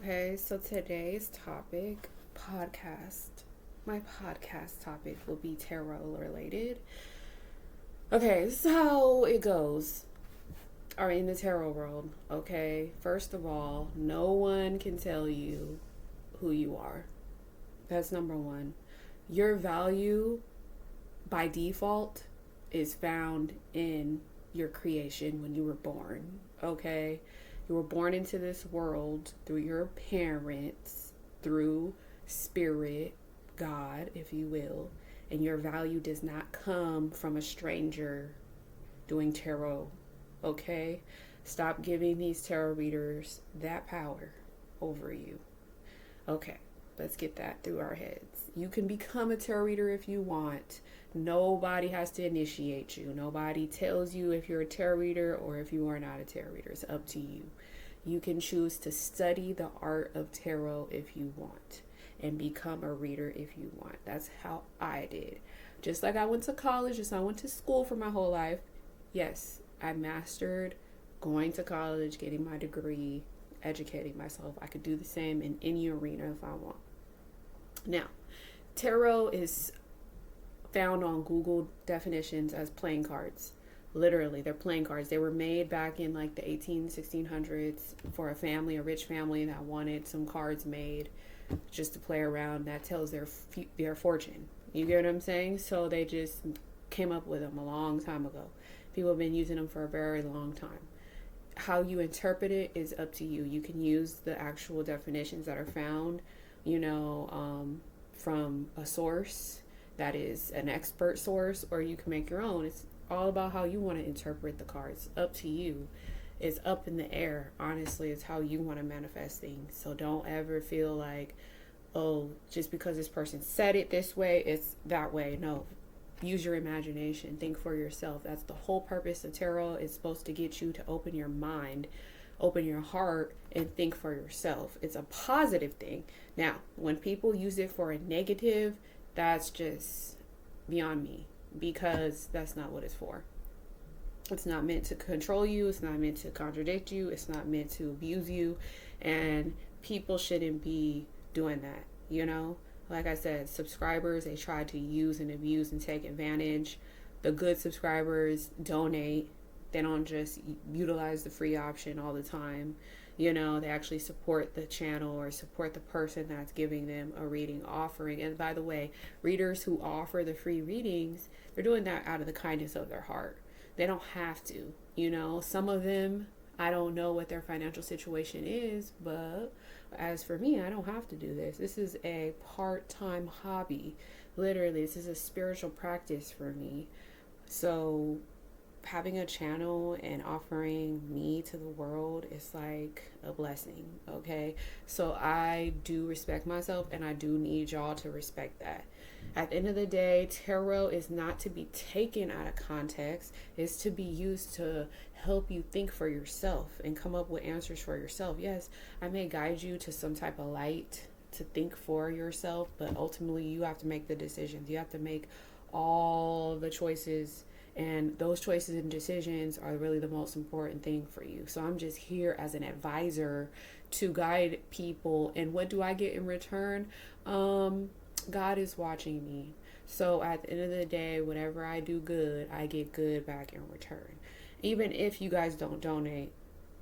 Okay, so today's my podcast topic will be tarot related. Okay, this is how it goes. Or in the tarot world, okay? First of all, no one can tell you who you are. That's number one. Your value by default is found in your creation when you were born, okay? You were born into this world through your parents, through spirit, God, if you will, and your value does not come from a stranger doing tarot, okay? Stop giving these tarot readers that power over you. Okay, let's get that through our heads. You can become a tarot reader if you want. Nobody has to initiate you. Nobody tells you if you're a tarot reader or if you are not a tarot reader. It's up to you. You can choose to study the art of tarot if you want and become a reader if you want. That's how I did. Just like I went to college, just like I went to school for my whole life. Yes, I mastered going to college, getting my degree, educating myself. I could do the same in any arena if I want. Now, tarot is found on Google definitions as playing cards. Literally, they're playing cards. They were made back in like the 1600s for a rich family that wanted some cards made just to play around. That tells their fortune. You get what I'm saying? So they just came up with them a long time ago. People have been using them for a very long time. How you interpret it is up to you. You can use the actual definitions that are found, from a source that is an expert source, or you can make your own. It's all about how you want to interpret the cards. Up to you. It's up in the air. Honestly, it's how you want to manifest things. So don't ever feel like, oh, just because this person said it this way, it's that way. No. Use your imagination. Think for yourself. That's the whole purpose of tarot. It's supposed to get you to open your mind, open your heart, and think for yourself. It's a positive thing. Now, when people use it for a negative, that's just beyond me, because that's not what it's for. It's not meant to control you. It's not meant to contradict you. It's not meant to abuse you. And people shouldn't be doing that, Like I said, subscribers, they try to use and abuse and take advantage. The good subscribers donate. They don't just utilize the free option all the time. They actually support the channel or support the person that's giving them a reading offering. And by the way, readers who offer the free readings, they're doing that out of the kindness of their heart. They don't have to, Some of them, I don't know what their financial situation is, but as for me, I don't have to do this. This is a part-time hobby. Literally, this is a spiritual practice for me. So having a channel and offering me to the world is like a blessing, okay? So I do respect myself, and I do need y'all to respect that. At the end of the day, tarot is not to be taken out of context. It's to be used to help you think for yourself and come up with answers for yourself. Yes, I may guide you to some type of light to think for yourself, but ultimately you have to make the decisions. You have to make all the choices, and those choices and decisions are really the most important thing for you. So I'm just here as an advisor to guide people. And what do I get in return? God is watching me. So at the end of the day, whenever I do good, I get good back in return. Even if you guys don't donate,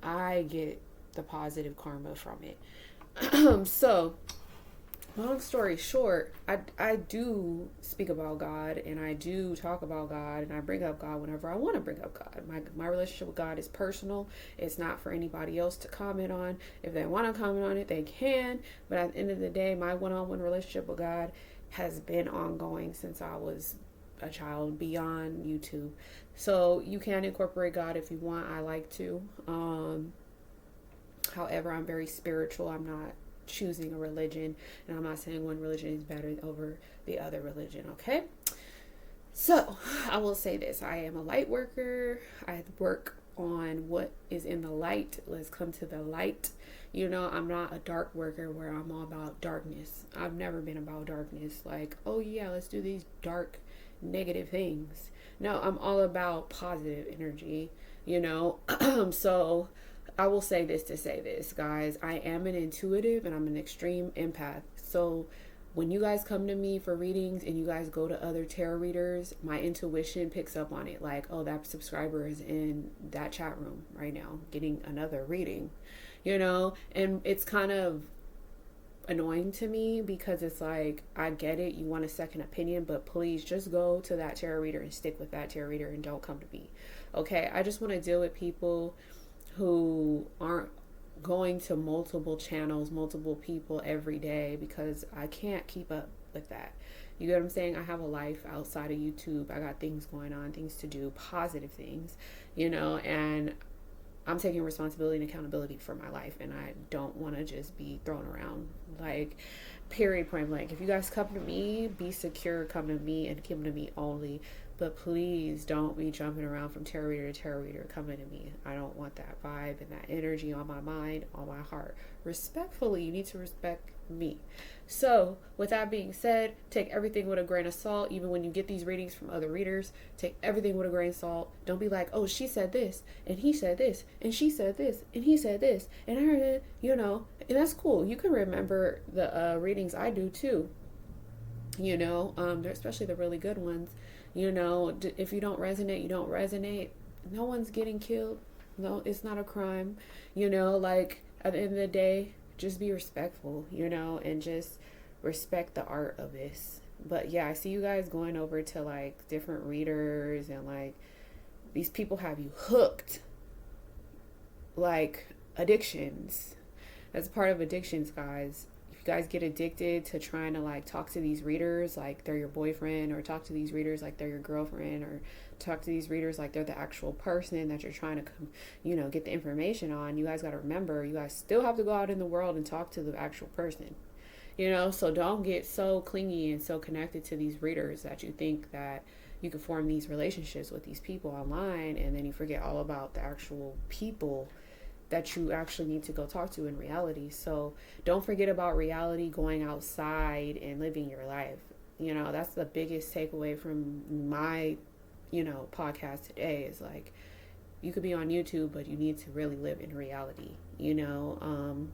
I get the positive karma from it. So long story short, I do speak about God, and I do talk about God, and I bring up God whenever I want to bring up God. My relationship with God is personal. It's not for anybody else to comment on. If they want to comment on it, they can. But at the end of the day, my one-on-one relationship with God has been ongoing since I was a child, beyond YouTube. So you can incorporate God if you want. I like to. However, I'm very spiritual. I'm not choosing a religion, and I'm not saying one religion is better over the other religion, okay? So I will say this: I am a light worker. I work on what is in the light. Let's come to the light. I'm not a dark worker where I'm all about darkness. I've never been about darkness, like, oh yeah, let's do these dark negative things. No, I'm all about positive energy, So I will say this to say this, guys. I am an intuitive and I'm an extreme empath. So when you guys come to me for readings and you guys go to other tarot readers, my intuition picks up on it. Like, oh, that subscriber is in that chat room right now getting another reading, you know? And it's kind of annoying to me because it's like, I get it, you want a second opinion, but please just go to that tarot reader and stick with that tarot reader and don't come to me. Okay, I just want to deal with people who aren't going to multiple channels, multiple people every day, because I can't keep up with that. You get what I'm saying? I have a life outside of YouTube. I got things going on, things to do, positive things, you know, and I'm taking responsibility and accountability for my life, and I don't want to just be thrown around. Like, period, point blank. If you guys come to me, be secure, come to me, and come to me only. But please don't be jumping around from tarot reader to tarot reader coming to me. I don't want that vibe and that energy on my mind, on my heart. Respectfully, you need to respect me. So, with that being said, take everything with a grain of salt. Even when you get these readings from other readers, take everything with a grain of salt. Don't be like, oh, she said this, and he said this, and she said this, and he said this, and I heard it, you know. And that's cool. You can remember the readings I do too, you know, especially the really good ones. You know, if you don't resonate, you don't resonate. No one's getting killed. No, it's not a crime. You know, like, at the end of the day, just be respectful, you know, and just respect the art of this. But yeah, I see you guys going over to like different readers, and like these people have you hooked, like addictions. That's part of addictions, guys. Guys get addicted to trying to like talk to these readers like they're your boyfriend, or talk to these readers like they're your girlfriend, or talk to these readers like they're the actual person that you're trying to you know, get the information on. You guys got to remember, you guys still have to go out in the world and talk to the actual person, you know. So don't get so clingy and so connected to these readers that you think that you can form these relationships with these people online, and then you forget all about the actual people that you actually need to go talk to in reality. So don't forget about reality, going outside and living your life. You know, that's the biggest takeaway from my, you know, podcast today, is like, you could be on YouTube, but you need to really live in reality, you know.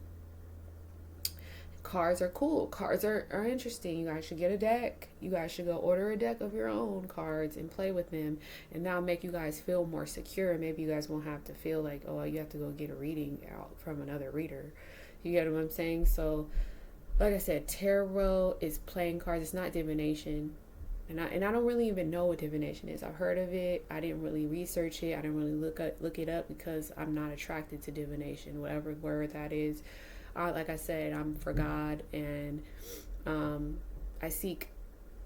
Cards are cool. Cards are interesting. You guys should get a deck. You guys should go order a deck of your own cards and play with them. And that'll make you guys feel more secure. Maybe you guys won't have to feel like, oh, you have to go get a reading out from another reader. You get what I'm saying? So, like I said, tarot is playing cards. It's not divination. And I don't really even know what divination is. I've heard of it. I didn't really research it. I didn't really look it up because I'm not attracted to divination, whatever word that is. Like I said, I'm for God, and I seek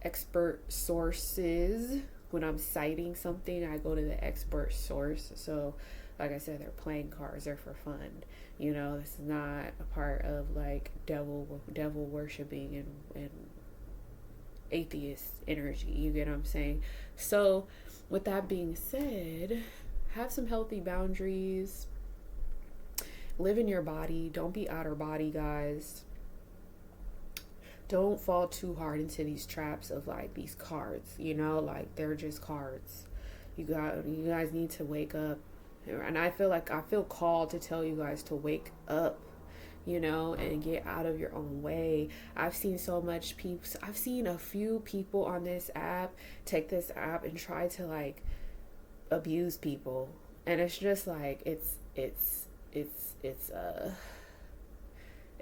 expert sources. When I'm citing something, I go to the expert source. So, like I said, they're playing cards. They're for fun. You know, this is not a part of like devil worshiping and atheist energy. You get what I'm saying? So, with that being said, have some healthy boundaries. Live in your body. Don't be outer body, guys. Don't fall too hard into these traps of like these cards, you know, like they're just cards. You guys need to wake up. And I feel called to tell you guys to wake up, you know, and get out of your own way. I've seen a few people on this app take this app and try to like abuse people. And it's just like,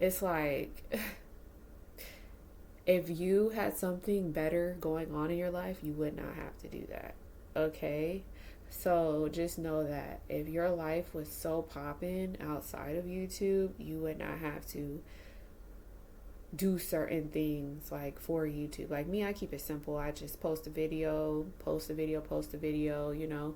it's like, if you had something better going on in your life, you would not have to do that. Okay? So just know that if your life was so popping outside of YouTube, you would not have to do certain things like for YouTube. Like me, I keep it simple. I just post a video, you know,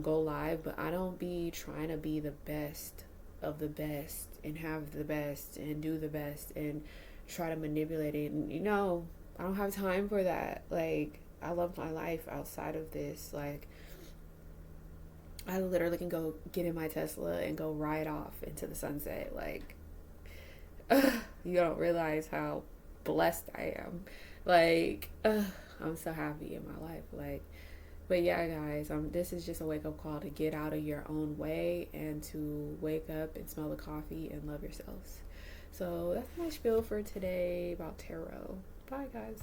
go live, but I don't be trying to be the best of the best and have the best and do the best and try to manipulate it. And, you know, I don't have time for that. Like, I love my life outside of this. Like, I literally can go get in my Tesla and go ride off into the sunset. Like, you don't realize how blessed I am. Like, I'm so happy in my life. Like, But yeah, guys, this is just a wake up call to get out of your own way and to wake up and smell the coffee and love yourselves. So that's my spiel for today about tarot. Bye, guys.